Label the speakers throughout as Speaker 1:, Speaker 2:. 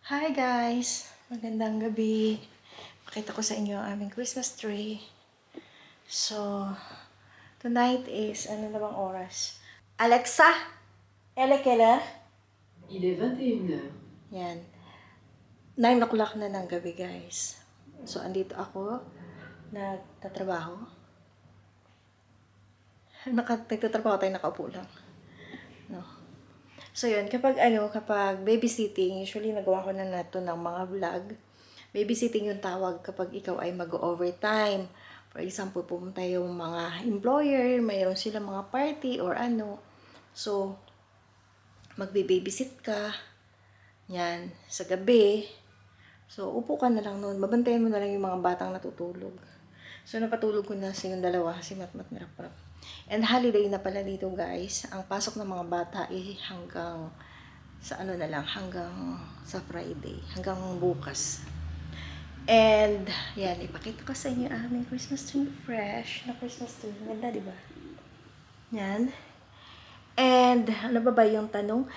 Speaker 1: Hi guys! Magandang gabi. Pakita ko sa inyo ang aming Christmas tree. So, tonight is, ano na bang oras? Alexa! Elekela?
Speaker 2: Il est 21h.
Speaker 1: Yan. 9 o'clock na ng gabi guys. So, andito ako. Nagtatrabaho. Nagtatrabaho tayo, nakaupo lang. No. So, yun. Kapag babysitting, usually nagawa ko na nato ng mga vlog. Babysitting yung tawag kapag ikaw ay mag-overtime. For example, pumunta yung mga employer, mayroon sila mga party or ano. So, magbe-babysit ka. Yan, sa gabi. So, upo ka na lang noon. Babantayan mo na lang yung mga batang natutulog. So, napatulog ko na yung dalawa, si Matmat na Raprap. And holiday na pala dito guys. Ang pasok ng mga bata ay hanggang sa ano na lang, hanggang sa Friday, hanggang bukas. And, yan, ipakita ko sa inyo ang aming Christmas tree. Fresh na Christmas tree. Ganda, di ba? Yan. And, ano ba yung tanong?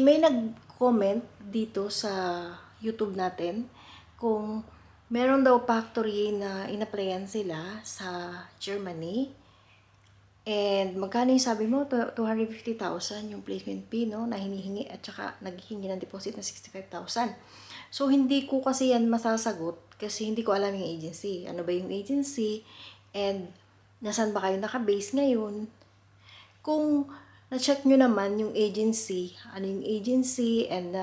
Speaker 1: May nag-comment dito sa YouTube natin kung meron daw factory na in-applyan sila sa Germany. And, magkano yung sabi mo? 250,000 yung placement fee, no? Na hinihingi at saka naghihingi ng deposit na 65,000. So, hindi ko kasi yan masasagot kasi hindi ko alam yung agency. Ano ba yung agency? And, nasan ba kayo nakabase ngayon? Kung na-check nyo naman yung agency, ano yung agency, and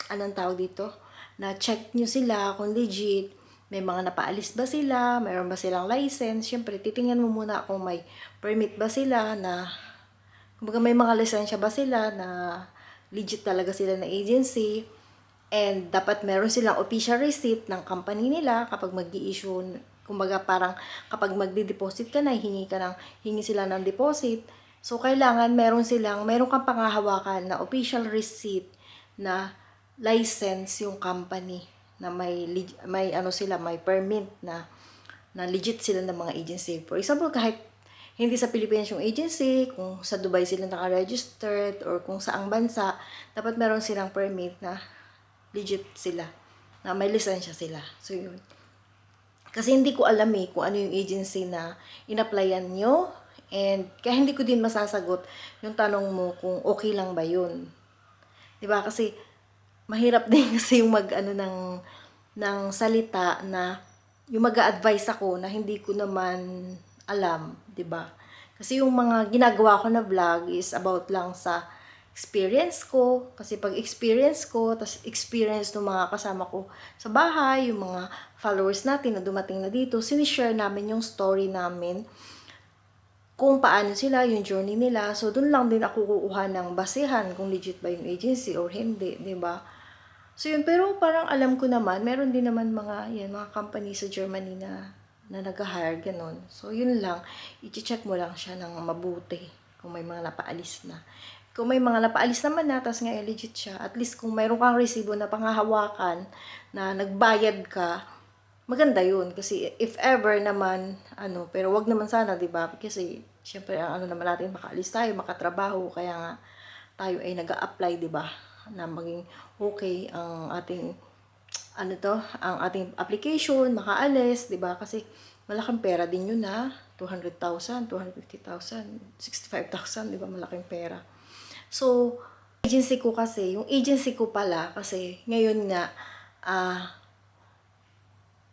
Speaker 1: anong tawag dito? Na-check nyo sila kung legit, may mga napaalis ba sila, mayroon ba silang license, syempre, titingnan mo muna kung may permit ba sila na, kumbaga may mga lisensya ba sila na legit talaga sila na agency. And dapat meron silang official receipt ng company nila kapag mag-i-issue, kumbaga parang kapag magdi-deposit ka na, hingi sila ng deposit. So kailangan meron kang pangahawakan na official receipt na license yung company na may permit na legit sila ng mga agency. For example, kahit hindi sa Pilipinas yung agency, kung sa Dubai sila naka-registered or kung saang bansa, dapat meron silang permit na legit sila, na may lisensya sila. So, yun. Kasi hindi ko alam kung ano yung agency na in-applyan nyo. And kaya hindi ko din masasagot yung tanong mo kung okay lang ba yun. Diba? Kasi mahirap din kasi yung ng salita na yung mag-a-advise ako na hindi ko naman alam. Diba? Kasi yung mga ginagawa ko na vlog is about lang sa experience ko, kasi pag experience ko, tas experience ng mga kasama ko sa bahay, yung mga followers natin na dumating na dito, sinishare namin yung story namin, kung paano sila, yung journey nila. So, dun lang din ako kukuha ng basehan kung legit ba yung agency or hindi, di ba? So, yun, pero parang alam ko naman, meron din naman mga company sa Germany na nag-hire, ganun. So, yun lang, i-check mo lang siya ng mabuti kung may mga napaalis na. Kung may mga napaalis naman na, tapos nga legit siya, at least kung mayroon kang resibo na panghahawakan na nagbayad ka, maganda yun. Kasi if ever naman, pero wag naman sana, di ba? Kasi, syempre, ang naman natin, makaalis tayo, makatrabaho, kaya nga, tayo ay nag-a-apply, di ba? Na maging okay ang ating, ang ating application, makaalis, di ba? Kasi, malaking pera din yun na, 200,000, 250,000, 65,000, di ba? Malaking pera. So, yung agency ko pala, kasi ngayon nga,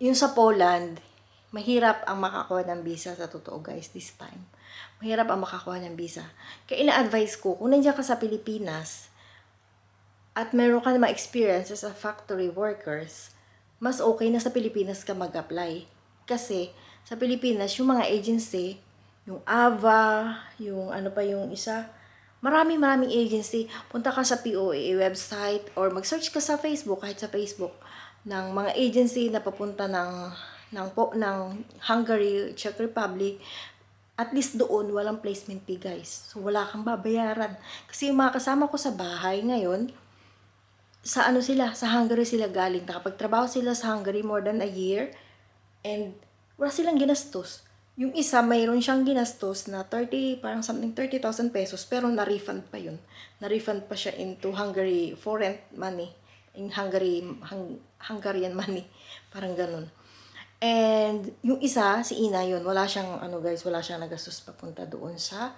Speaker 1: yung sa Poland, mahirap ang makakuha ng visa, sa totoo guys, this time. Mahirap ang makakuha ng visa. Kaya ina-advise ko, kung nandiyan ka sa Pilipinas, at meron ka na ma-experience as a factory workers, mas okay na sa Pilipinas ka mag-apply. Kasi, sa Pilipinas, yung mga agency, yung AVA, yung yung isa, maraming agency. Punta ka sa POA website or mag-search ka sa Facebook, kahit sa Facebook, ng mga agency na papunta ng Hungary, Czech Republic. At least doon, walang placement fee guys. So, wala kang babayaran. Kasi yung mga kasama ko sa bahay ngayon, sa Hungary sila galing. Nakapagtrabaho sila sa Hungary more than a year. And wala silang ginastos. Yung isa, mayroon siyang ginastos na 30, parang something 30,000 pesos, pero na-refund pa yun. Na-refund pa siya into Hungary, foreign money. In Hungary, Hungarian money. Parang ganun. And yung isa, si Ina yun, wala siyang, ano guys, wala siyang nagastos papunta doon sa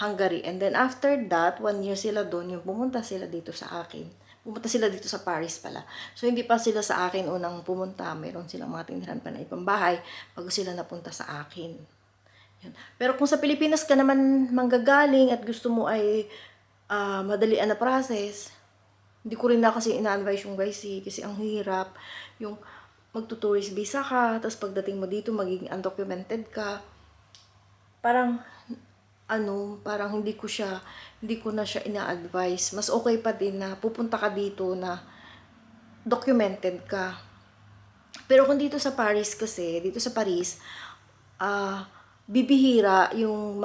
Speaker 1: Hungary. And then after that, 1 year sila doon, yung pumunta sila dito sa akin. Pumunta sila dito sa Paris pala. So, hindi pa sila sa akin unang pumunta. Meron silang mga tinirahan pa na ibang bahay bago sila napunta sa akin. Yun. Pero kung sa Pilipinas ka naman manggagaling at gusto mo ay madalian na process, hindi ko rin na kasi ina-advise yung guys kasi ang hirap. Yung magtutourist visa ka, tapos pagdating mo dito, magiging undocumented ka. Parang parang hindi ko na siya ina-advise. Mas okay pa din na pupunta ka dito na documented ka. Pero kung dito sa Paris kasi, dito sa Paris, bibihira yung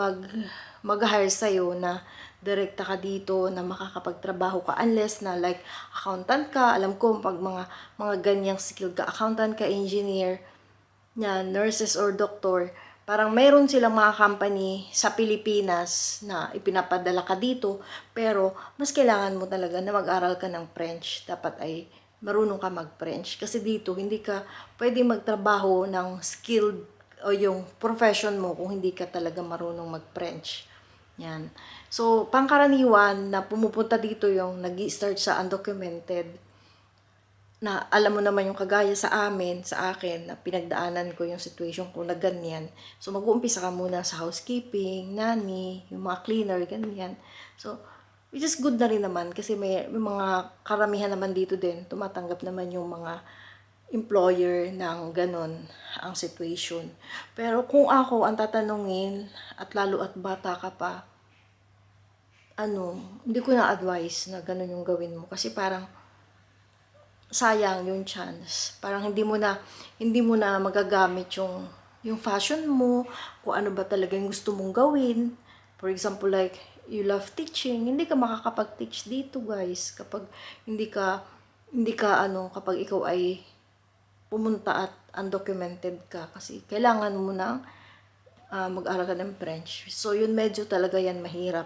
Speaker 1: mag-hire sa'yo na direkta ka dito na makakapagtrabaho ka unless na like accountant ka. Alam ko pag mga ganyang skill ka, accountant ka, engineer, yan, nurses or doctor, parang mayroon silang mga company sa Pilipinas na ipinapadala ka dito, pero mas kailangan mo talaga na mag-aral ka ng French. Dapat ay marunong ka mag-French. Kasi dito, hindi ka pwede magtrabaho ng skilled o yung profession mo kung hindi ka talaga marunong mag-French. Yan. So, pangkaraniwan na pumupunta dito yung nag-i-start sa undocumented, na alam mo naman yung kagaya sa akin, na pinagdaanan ko yung situation ko na ganyan. So, mag-uumpisa ka muna sa housekeeping, nanny, yung mga cleaner, ganyan. So, which is good na rin naman kasi may mga karamihan naman dito din, tumatanggap naman yung mga employer ng ganon ang situation. Pero kung ako ang tatanungin, at lalo at bata ka pa, hindi ko na-advise na ganon yung gawin mo. Kasi parang, sayang yung chance. Parang hindi mo na magagamit yung fashion mo, kung ano ba talaga yung gusto mong gawin. For example, like, you love teaching, hindi ka makakapag-teach dito, guys, kapag kapag ikaw ay pumunta at undocumented ka, kasi kailangan mo na mag-aral ka ng French. So, yun medyo talaga yan mahirap.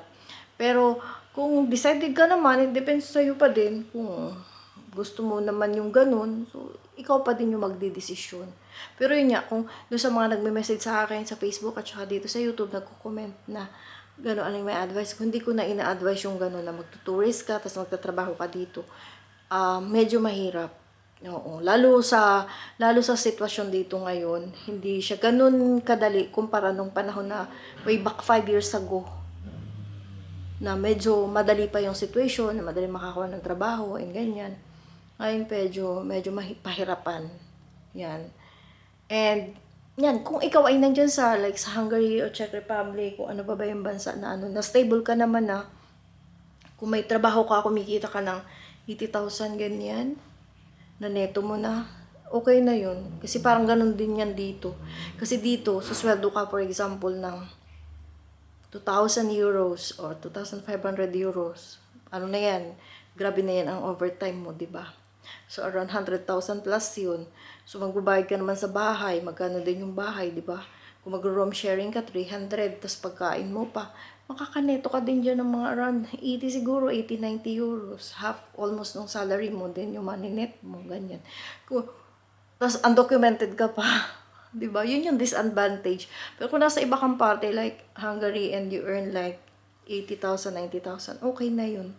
Speaker 1: Pero, kung decided ka naman, it depends sa'yo pa din kung gusto mo naman yung ganun, so, ikaw pa din yung magdidesisyon. Pero yun nga, kung doon sa mga nagme-message sa akin sa Facebook at saka dito sa YouTube, nagko-comment na gano'n, ano yung may advice, kung hindi ko na ina-advise yung gano'n na magtutourist ka, tapos magtatrabaho ka dito, medyo mahirap. Oo, lalo sa sitwasyon dito ngayon, hindi siya gano'n kadali kumpara nung panahon na way back 5 years ago, na medyo madali pa yung situation, na madali makakuha ng trabaho, and ganyan. Ngayon medyo pahirapan. Yan. And, yan, kung ikaw ay nandyan sa Hungary o Czech Republic, kung ano ba yung bansa na na stable ka naman na, kung may trabaho ka, kumikita ka ng 80,000 ganyan, na neto mo na, okay na yun. Kasi parang ganun din yan dito. Kasi dito, susweldo ka, for example, ng 2,000 euros or 2,500 euros. Ano na yan? Grabe na yan ang overtime mo, di ba? So, around 100,000 plus yun. So, magbabayad ka naman sa bahay. Magkano din yung bahay, di ba? Kung mag-room sharing ka, 300. Tapos pagkain mo pa, makakaneto ka din dyan ng mga around 80 siguro, 80, 90 euros. Half, almost ng salary mo din yung money net mo, ganyan. Tapos, undocumented ka pa. Di ba? Yun yung disadvantage. Pero kung nasa iba kang party, like Hungary, and you earn like 80,000, 90,000, okay na yun.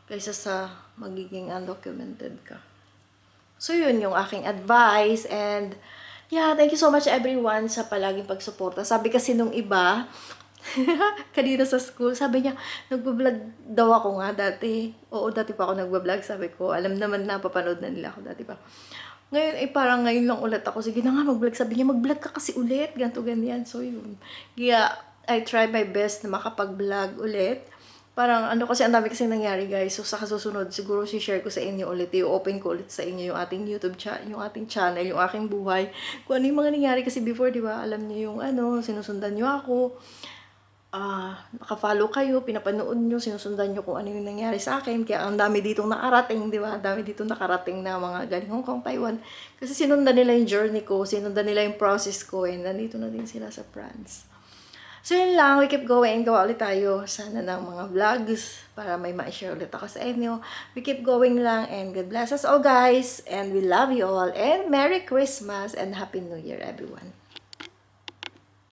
Speaker 1: Kaysa sa magiging undocumented ka. So, yun yung aking advice. And, yeah, thank you so much everyone sa palaging pagsuporta. Sabi kasi nung iba, kanina sa school, sabi niya, nagbablog daw ako nga dati. Oo, dati pa ako nagbablog. Sabi ko, alam naman na, papanood na nila ako dati pa. Ngayon, parang ngayon lang ulit ako. Sige na nga, mag-vlog. Sabi niya, mag-vlog ka kasi ulit. Ganto, ganyan. So, yun. Yeah, I try my best na makapag-vlog ulit. Parang kasi ang dami kasing nangyari, guys. So, sa kasusunod, siguro si-share ko sa inyo ulit. I-open ko ulit sa inyo yung ating YouTube channel, yung ating channel, yung aking buhay. Kung ano yung mga nangyari kasi before, di ba? Alam niyo yung sinusundan niyo ako. nakafollow kayo, pinapanood nyo, sinusundan nyo kung ano yung nangyari sa akin. Kaya ang dami ditong nakarating, di ba? Ang dami ditong nakarating na mga galing Hong Kong, Taiwan. Kasi sinundan nila yung journey ko, sinundan nila yung process ko, and nandito na din sila sa France. So yun lang, we keep going, gawa ulit tayo sana ng mga vlogs para may ma-share ulit ako sa inyo. We keep going lang, and God bless us all guys, and we love you all, and Merry Christmas and Happy New Year everyone.